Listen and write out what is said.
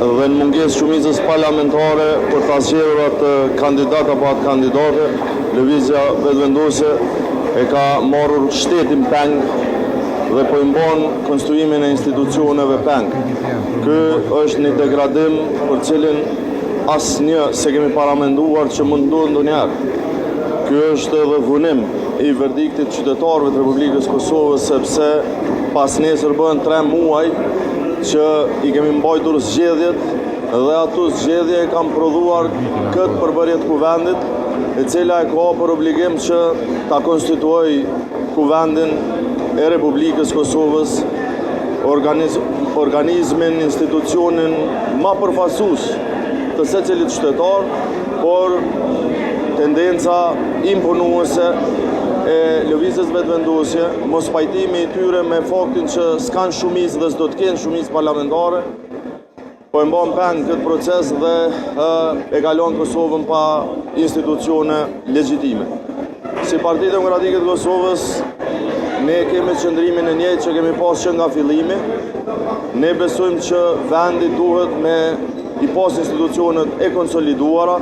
dhe në mungesë shumicës parlamentare për të zgjedhur atë kandidat apo atë kandidate, lëvizja vetëvendose e ka marrur shtetin peng dhe po i mbon konstruimin e institucioneve peng. Ky është një degradim për cilin asnjë se kemi paramenduar që mund ndodhë ndonjëherë. Ky është edhe vunim i verdiktit qytetarëve të Republikës Kosovës, sepse pas nesër bëhen 3 muaj që i kemi mbajtur zgjedhjet dhe ato zgjedhje kam prodhuar këtë përbërje të kuvendit, e cila e ka për obligim që ta konstituoj kuvendin e Republikës Kosovës, organizmin, institucionin ma përfaqësues të secilit qytetar, por tendenca imponuese e lëvizjes vetëvendosje, mos pajtimi i tyre me faktin që s'kan shumicë dhe s'do të kenë shumicë parlamentare, po e mbon peng këtë proces dhe e kalon Kosovën pa institucione legjitime. Si Partia Demokratike të Kosovës, ne kemi qëndrimin e njëjtë që kemi pas që nga fillimi. Ne besojmë që vendi duhet me i pas institucionet e konsoliduara,